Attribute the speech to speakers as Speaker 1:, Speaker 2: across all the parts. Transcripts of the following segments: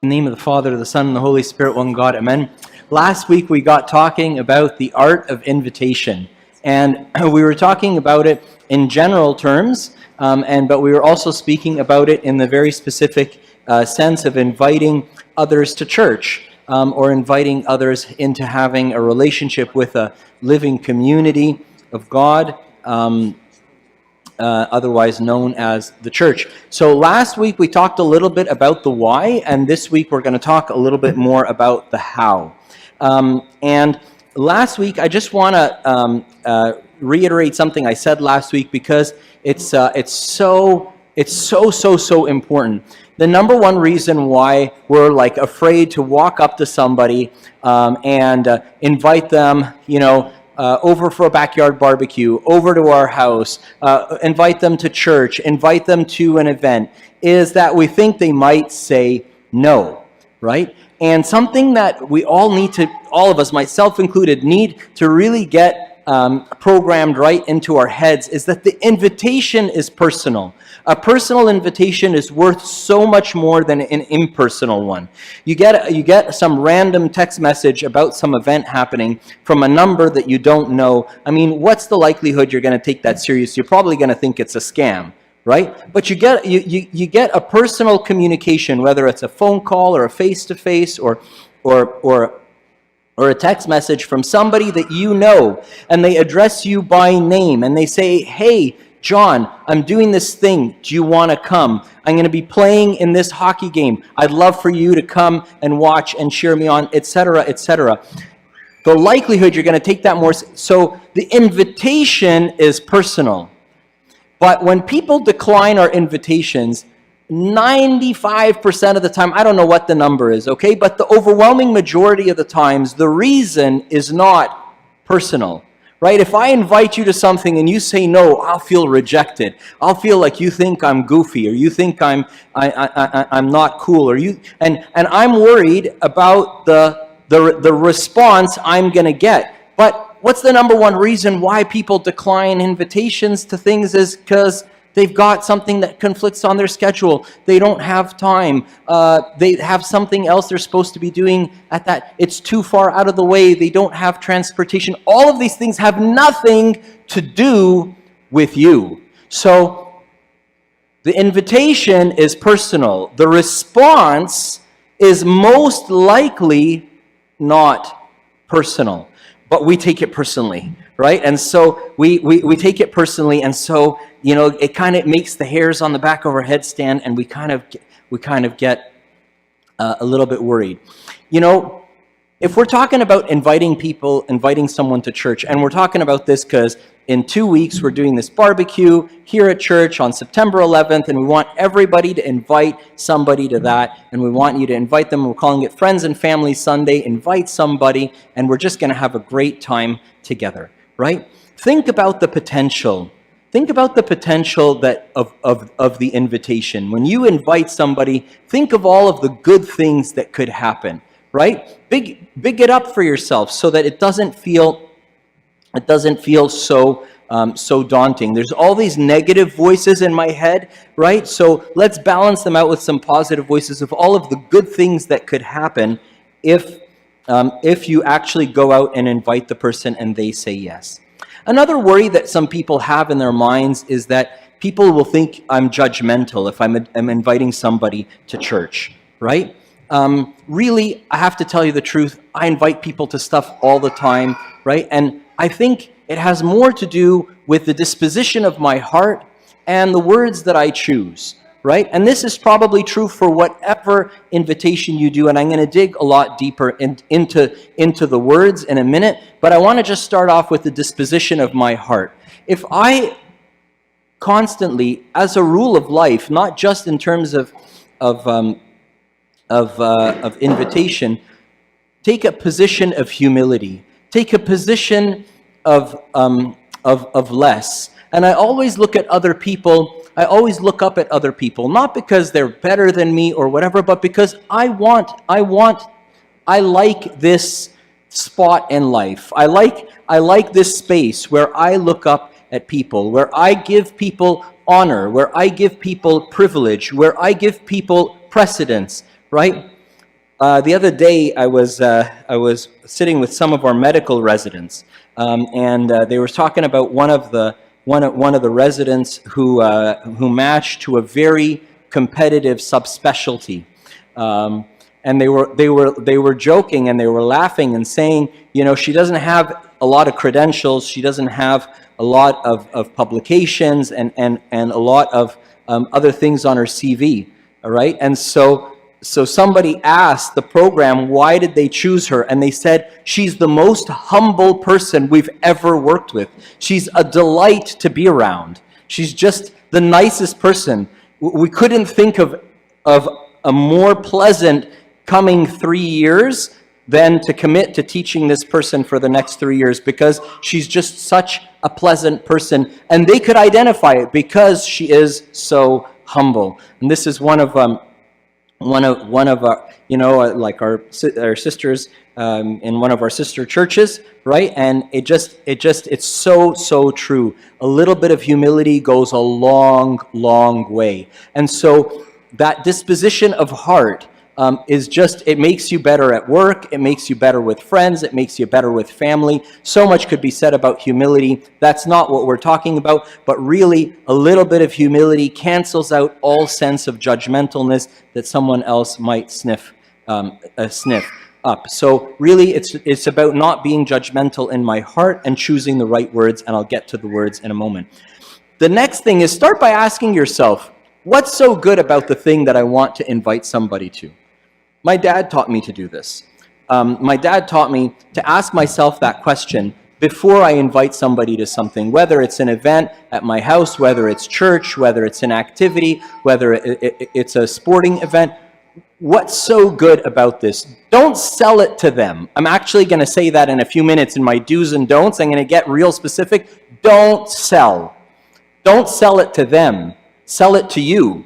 Speaker 1: In the name of the Father, the Son, and the Holy Spirit, one God, amen. Last week we got talking about the art of invitation, and we were talking about it in general terms, but we were also speaking about it in the very specific sense of inviting others to church, or inviting others into having a relationship with a living community of God, otherwise known as the church. So last week we talked a little bit about the why, and this week we're going to talk a little bit more about the how. And last week I just want to reiterate something I said last week, because it's so important. The number one reason why we're like afraid to walk up to somebody and invite them, over for a backyard barbecue, over to our house, invite them to church, invite them to an event, is that we think they might say no, right? And something that we all need to, all of us, myself included, need to really get programmed right into our heads is that the invitation is personal. A personal invitation is worth so much more than an impersonal one. You get some random text message about some event happening from a number that you don't know. I mean, what's the likelihood you're going to take that serious? You're probably going to think it's a scam, right? But you get a personal communication, whether it's a phone call or a face-to-face or a text message from somebody that you know, and they address you by name, and they say, "Hey, John, I'm doing this thing. Do you want to come? I'm going to be playing in this hockey game. I'd love for you to come and watch and cheer me on," etc., etc. The likelihood you're going to take that more. So the invitation is personal. But when people decline our invitations, 95% of the time, I don't know what the number is, okay? But the overwhelming majority of the times, the reason is not personal. Right? If I invite you to something and you say no, I'll feel rejected. I'll feel like you think I'm goofy, or you think I'm not cool, or and I'm worried about the response I'm going to get. But what's the number one reason why people decline invitations to things is because they've got something that conflicts on their schedule. They don't have time. They have something else they're supposed to be doing at that. It's too far out of the way. They don't have transportation. All of these things have nothing to do with you. So the invitation is personal. The response is most likely not personal, but we take it personally, right? And so we take it personally, and so it kind of makes the hairs on the back of our head stand, and we kind of get a little bit worried. If we're talking about inviting someone to church, and we're talking about this because in 2 weeks we're doing this barbecue here at church on September 11th, and we want everybody to invite somebody to that, and we want you to invite them. We're calling it Friends and Family Sunday. Invite somebody, and we're just going to have a great time together, right? Think about the potential. Think about the potential of the invitation. When you invite somebody, think of all of the good things that could happen, right? Big it up for yourself so that it doesn't feel so daunting. There's all these negative voices in my head, right? So let's balance them out with some positive voices of all of the good things that could happen if you actually go out and invite the person and they say yes. Another worry that some people have in their minds is that people will think I'm judgmental if I'm inviting somebody to church, right? Really, I have to tell you the truth. I invite people to stuff all the time, right? And I think it has more to do with the disposition of my heart and the words that I choose, right? And this is probably true for whatever invitation you do, and I'm going to dig a lot deeper into the words in a minute, but I want to just start off with the disposition of my heart. If I constantly, as a rule of life, not just in terms of invitation, take a position of humility, take a position of less, and I always look at other people. I always look up at other people, not because they're better than me or whatever, but because I like this spot in life. I like this space where I look up at people, where I give people honor, where I give people privilege, where I give people precedence, right? The other day, I was sitting with some of our medical residents, and they were talking about one of the residents who matched to a very competitive subspecialty, and they were joking and they were laughing and saying, she doesn't have a lot of credentials, she doesn't have a lot of publications and a lot of other things on her CV. All right, and so somebody asked the program, why did they choose her? And they said, she's the most humble person we've ever worked with. She's a delight to be around. She's just the nicest person. We couldn't think of a more pleasant coming 3 years than to commit to teaching this person for the next 3 years, because she's just such a pleasant person. And they could identify it because she is so humble. And this is one of our, like our sisters in one of our sister churches, right? And it's so true. A little bit of humility goes a long, long way. And so that disposition of heart it makes you better at work, it makes you better with friends, it makes you better with family. So much could be said about humility. That's not what we're talking about, but really a little bit of humility cancels out all sense of judgmentalness that someone else might sniff up. So really it's about not being judgmental in my heart and choosing the right words, and I'll get to the words in a moment. The next thing is, start by asking yourself, what's so good about the thing that I want to invite somebody to? My dad taught me to do this. My dad taught me to ask myself that question before I invite somebody to something, whether it's an event at my house, whether it's church, whether it's an activity, whether it's a sporting event. What's so good about this? Don't sell it to them. I'm actually going to say that in a few minutes in my do's and don'ts. I'm going to get real specific. Don't sell. Don't sell it to them. Sell it to you.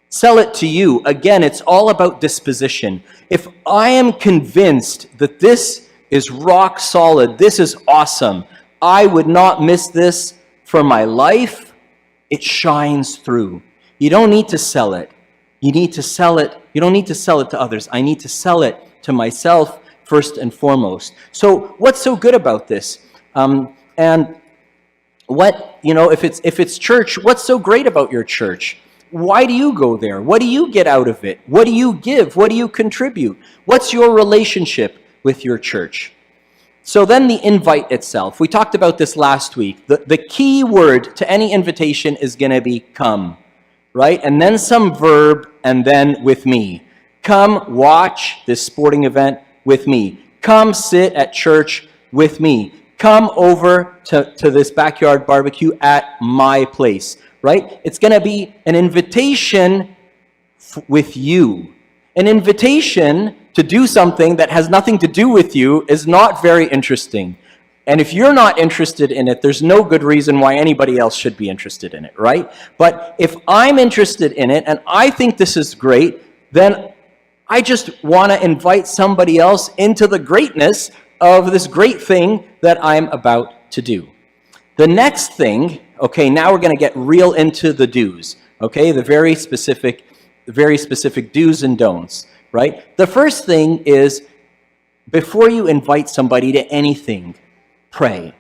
Speaker 1: Sell it to you. Again, it's all about disposition. If I am convinced that this is rock solid, this is awesome, I would not miss this for my life, it shines through. You don't need to sell it. You need to sell it. You don't need to sell it to others. I need to sell it to myself first and foremost. So what's so good about this? And what, if it's church, what's so great about your church? Why do you go there? What do you get out of it? What do you give? What do you contribute? What's your relationship with your church? So then the invite itself. We talked about this last week. The key word to any invitation is going to be come, right? And then some verb, and then with me. Come watch this sporting event with me. Come sit at church with me. Come over to this backyard barbecue at my place. Right? It's going to be an invitation with you. An invitation to do something that has nothing to do with you is not very interesting. And if you're not interested in it, there's no good reason why anybody else should be interested in it, right? But if I'm interested in it and I think this is great, then I just want to invite somebody else into the greatness of this great thing that I'm about to do. The next thing, okay, now we're going to get real into the do's, okay, the very specific do's and don'ts, right? The first thing is, before you invite somebody to anything, pray.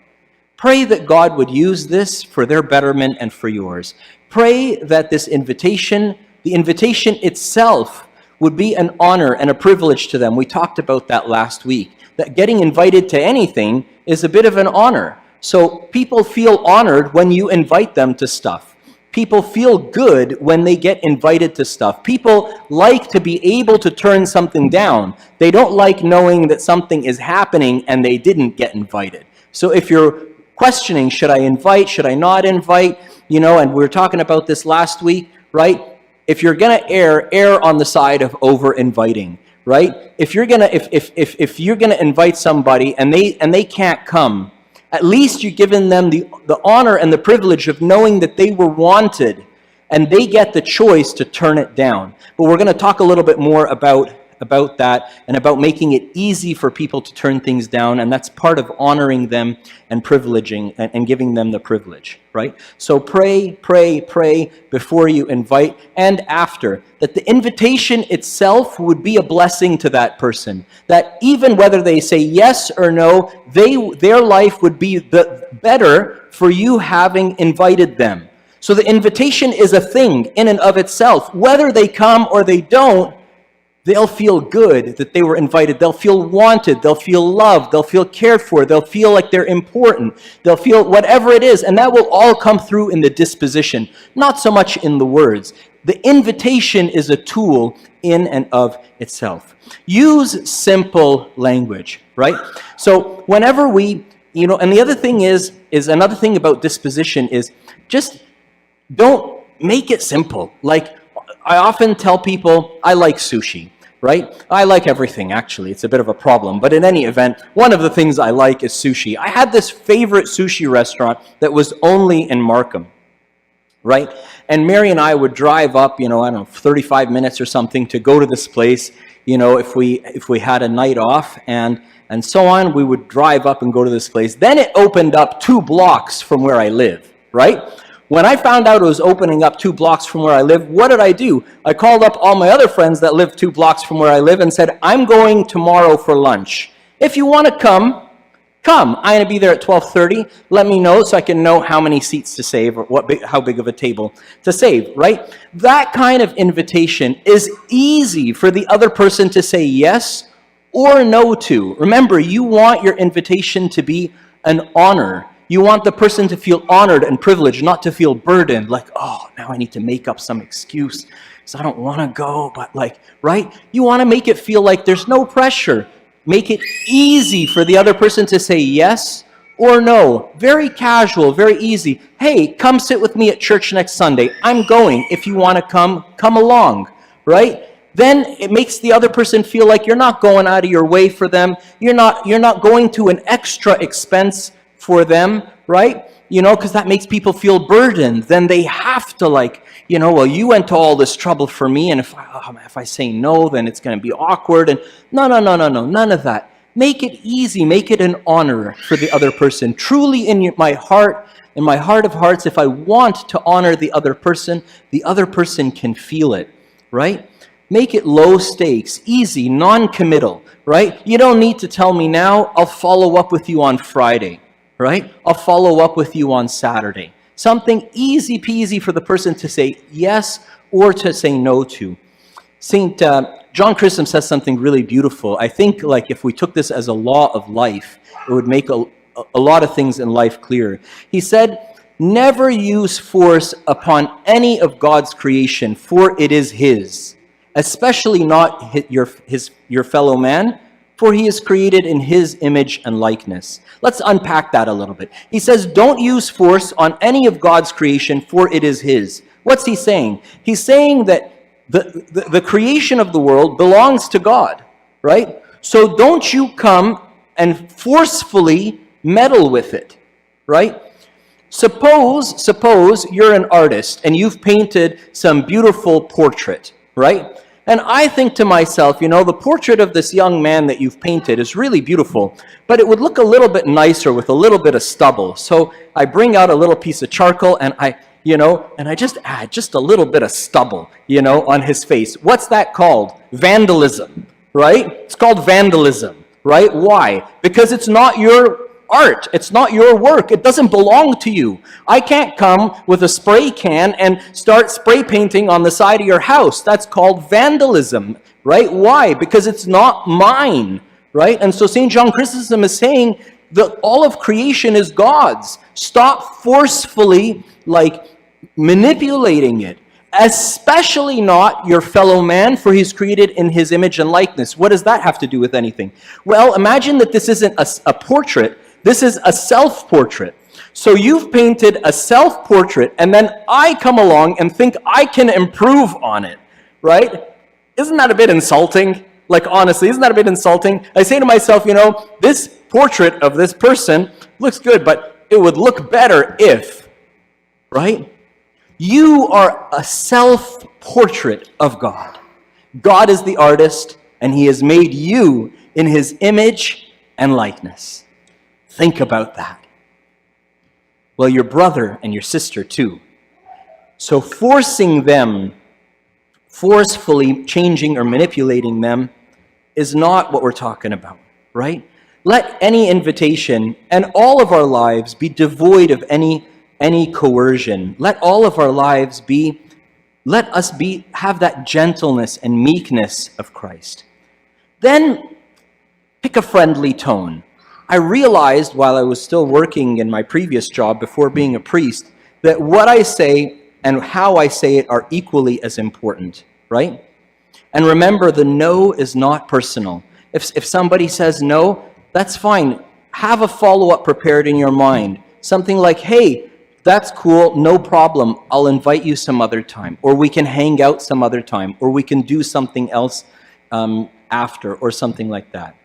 Speaker 1: Pray that God would use this for their betterment and for yours. Pray that this invitation, the invitation itself, would be an honor and a privilege to them. We talked about that last week, that getting invited to anything is a bit of an honor. So people feel honored when you invite them to stuff. People feel good when they get invited to stuff. People like to be able to turn something down. They don't like knowing that something is happening and they didn't get invited. So if you're questioning, should I invite, should I not invite, and we were talking about this last week, right? If you're going to err on the side of over-inviting, right? If you're going to invite somebody and they can't come, at least you've given them the honor and the privilege of knowing that they were wanted, and they get the choice to turn it down. But we're going to talk a little bit more about about that and about making it easy for people to turn things down, and that's part of honoring them and privileging and giving them the privilege, right? So pray before you invite and after, that the invitation itself would be a blessing to that person, that even whether they say yes or no, their life would be better for you having invited them. So the invitation is a thing in and of itself. Whether they come or they don't, they'll feel good that they were invited. They'll feel wanted. They'll feel loved. They'll feel cared for. They'll feel like they're important. They'll feel whatever it is. And that will all come through in the disposition, not so much in the words. The invitation is a tool in and of itself. Use simple language, right? So whenever we, and the other thing is another thing about disposition is just don't make it simple. Like, I often tell people, I like sushi, right? I like everything, actually. It's a bit of a problem. But in any event, one of the things I like is sushi. I had this favorite sushi restaurant that was only in Markham, right? And Mary and I would drive up, 35 minutes or something to go to this place, if we had a night off and so on, we would drive up and go to this place. Then it opened up 2 blocks from where I live, right? When I found out it was opening up 2 blocks from where I live, what did I do? I called up all my other friends that live 2 blocks from where I live and said, I'm going tomorrow for lunch. If you want to come. I'm going to be there at 12:30. Let me know so I can know how many seats to save or how big of a table to save, right? That kind of invitation is easy for the other person to say yes or no to. Remember, you want your invitation to be an honor. You want the person to feel honored and privileged, not to feel burdened, like, oh, now I need to make up some excuse because I don't want to go, but right? You want to make it feel like there's no pressure. Make it easy for the other person to say yes or no. Very casual, very easy. Hey, come sit with me at church next Sunday. I'm going. If you want to come along, right? Then it makes the other person feel like you're not going out of your way for them. You're not going to an extra expense for them, right? Because that makes people feel burdened. Then they have to well, you went to all this trouble for me, and if I say no, then it's going to be awkward. And no, none of that. Make it easy. Make it an honor for the other person. Truly in my heart of hearts, if I want to honor the other person can feel it, right? Make it low stakes, easy, non-committal, right? You don't need to tell me now. I'll follow up with you on Friday, right? I'll follow up with you on Saturday. Something easy peasy for the person to say yes or to say no to. St. John Chrysostom says something really beautiful. I think if we took this as a law of life, it would make a lot of things in life clearer. He said, never use force upon any of God's creation, for it is his, especially not your fellow man, for he is created in his image and likeness. Let's unpack that a little bit. He says, don't use force on any of God's creation, for it is his. What's he saying? He's saying that the creation of the world belongs to God, right? So don't you come and forcefully meddle with it, right? Suppose you're an artist and you've painted some beautiful portrait, right? And I think to myself, the portrait of this young man that you've painted is really beautiful, but it would look a little bit nicer with a little bit of stubble. So I bring out a little piece of charcoal and I just add just a little bit of stubble, on his face. What's that called? Vandalism, right? It's called vandalism, right? Why? Because it's not your art. It's not your work. It doesn't belong to you. I can't come with a spray can and start spray painting on the side of your house. That's called vandalism, right? Why? Because it's not mine, right? And so St. John Chrysostom is saying that all of creation is God's. Stop forcefully, manipulating it. Especially not your fellow man, for he's created in his image and likeness. What does that have to do with anything? Well, imagine that this isn't a portrait. This is a self-portrait. So you've painted a self-portrait, and then I come along and think I can improve on it, right? Isn't that a bit insulting? Honestly, isn't that a bit insulting? I say to myself, this portrait of this person looks good, but it would look better if, right? You are a self-portrait of God. God is the artist. and he has made you in his image and likeness. Think about that. Well, your brother and your sister too. So forcefully changing or manipulating them is not what we're talking about, right? Let any invitation and all of our lives be devoid of any coercion. Let all of our lives have that gentleness and meekness of Christ. Then pick a friendly tone. I realized while I was still working in my previous job before being a priest that what I say and how I say it are equally as important, right? And remember, the no is not personal. If somebody says no, that's fine. Have a follow-up prepared in your mind. Something like, hey, that's cool, no problem. I'll invite you some other time. Or we can hang out some other time. Or we can do something else after, or something like that.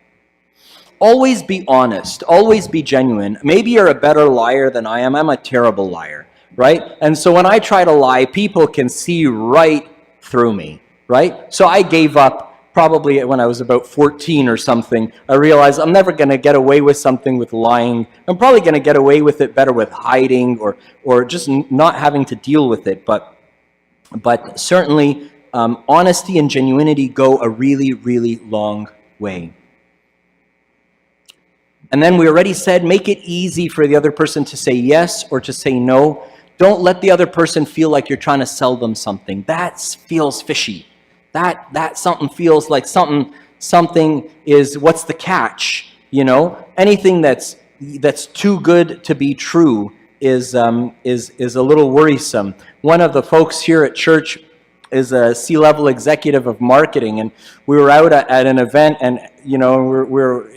Speaker 1: Always be honest. Always be genuine. Maybe you're a better liar than I am. I'm a terrible liar, right? And so when I try to lie, people can see right through me, right? So I gave up probably when I was about 14 or something. I realized I'm never going to get away with something with lying. I'm probably going to get away with it better with hiding or just not having to deal with it. But certainly honesty and genuinity go a really, really long way. And then we already said, make it easy for the other person to say yes or to say no. Don't let the other person feel like you're trying to sell them something. That feels fishy. That something feels like something is, what's the catch? You know, anything that's too good to be true is a little worrisome. One of the folks here at church is a C-level executive of marketing, and we were out at an event, and you know, we're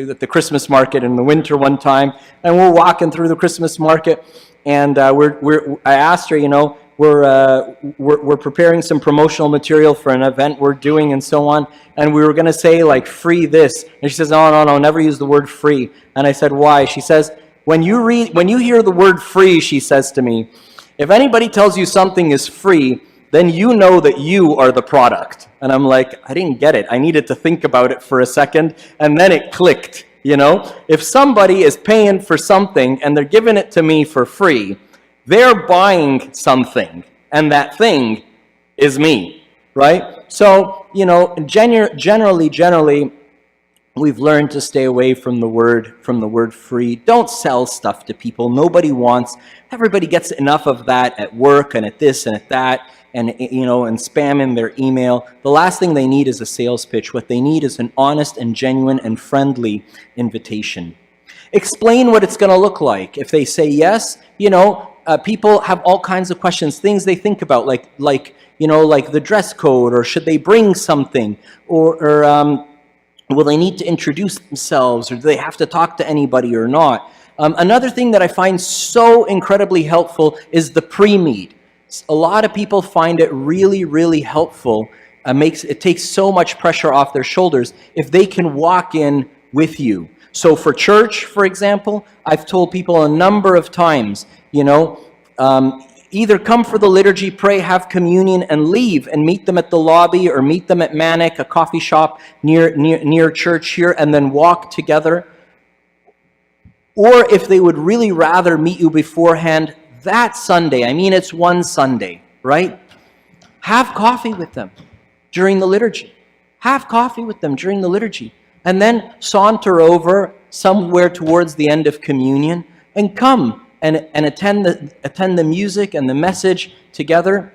Speaker 1: at the Christmas market in the winter one time, and we're walking through the Christmas market, and I asked her, you know, we're preparing some promotional material for an event we're doing and so on, and we were going to say like free this, and she says, no, never use the word free. And I said, why? She says, when you hear the word free, she says to me, if anybody tells you something is free, then you know that you are the product. And I'm like, I didn't get it. I needed to think about it for a second, and then it clicked, you know? If somebody is paying for something and they're giving it to me for free, they're buying something, and that thing is me, right? So, you know, generally, we've learned to stay away from the word free. Don't sell stuff to people. Nobody wants. Everybody gets enough of that at work and at this and at that, and you know, and spam in their email. The last thing they need is a sales pitch. What they need is an honest and genuine and friendly invitation. Explain what it's going to look like. If they say yes, you know, people have all kinds of questions, things they think about, like you know, like the dress code, or should they bring something, or will they need to introduce themselves, or do they have to talk to anybody or not? Another thing that I find so incredibly helpful is the pre-meet. A lot of people find it really, really helpful. It takes so much pressure off their shoulders if they can walk in with you. So for church, for example, I've told people a number of times, you know, either come for the liturgy, pray, have communion, and leave, and meet them at the lobby or meet them at Manic, a coffee shop near church here, and then walk together. Or if they would really rather meet you beforehand, that Sunday, I mean it's one Sunday, right? Have coffee with them during the liturgy. Have coffee with them during the liturgy. And then saunter over somewhere towards the end of communion and come and attend the music and the message together.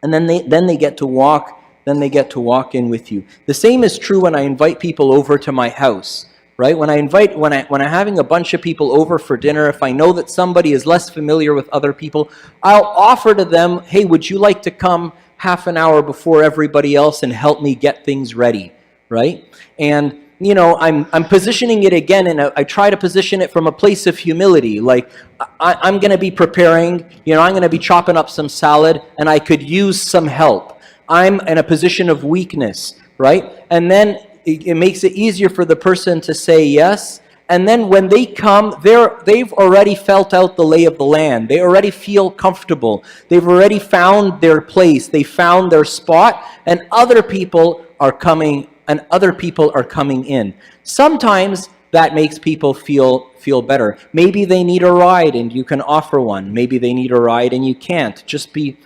Speaker 1: And then they get to walk in with you. The same is true when I invite people over to my house. Right? When I'm having a bunch of people over for dinner, if I know that somebody is less familiar with other people, I'll offer to them, hey, would you like to come half an hour before everybody else and help me get things ready, right? And, you know, I'm positioning it again, and I try to position it from a place of humility. Like, I'm going to be preparing, you know, I'm going to be chopping up some salad, and I could use some help. I'm in a position of weakness, right? And then it makes it easier for the person to say yes. And then when they come, they've already felt out the lay of the land. They already feel comfortable. They've already found their place. They found their spot. And other people are coming and other people are coming in. Sometimes that makes people feel better. Maybe they need a ride and you can offer one. Maybe they need a ride and you can't. Just be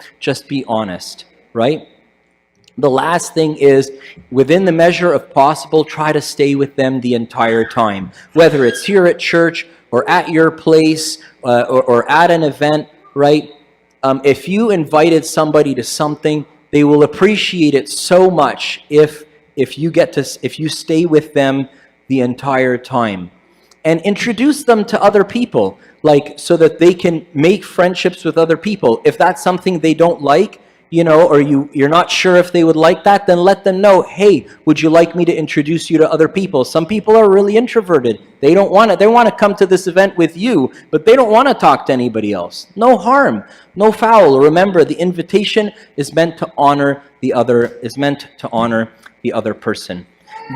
Speaker 1: honest, right? The last thing is, within the measure of possible, try to stay with them the entire time. Whether it's here at church or at your place or at an event, right? If you invited somebody to something, they will appreciate it so much if you stay with them the entire time. And introduce them to other people, like so that they can make friendships with other people. If that's something they don't like, or you're not sure if they would like that, then let them know, hey, would you like me to introduce you to other people? Some people are really introverted. They want to come to this event with you, but they don't want to talk to anybody else. No harm, no foul. Remember, the invitation is meant to honor the other person.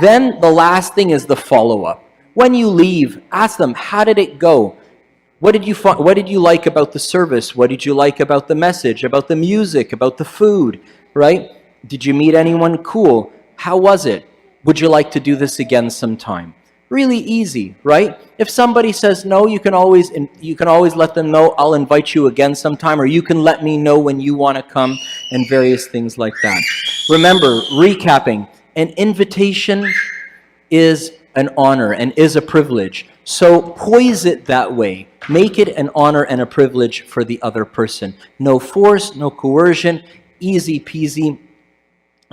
Speaker 1: Then the last thing is the follow-up. When you leave, ask them, how did it go? What did you like about the service? What did you like about the message, about the music, about the food, right? Did you meet anyone cool? How was it? Would you like to do this again sometime? Really easy, right? If somebody says no, you can always let them know, I'll invite you again sometime, or you can let me know when you want to come, and various things like that. Remember, recapping, an invitation is an honor and is a privilege. So poise it that way. Make it an honor and a privilege for the other person. No force, no coercion, easy peasy,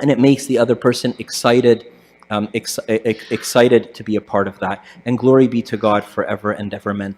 Speaker 1: and it makes the other person excited to be a part of that. And glory be to God forever and ever. Amen.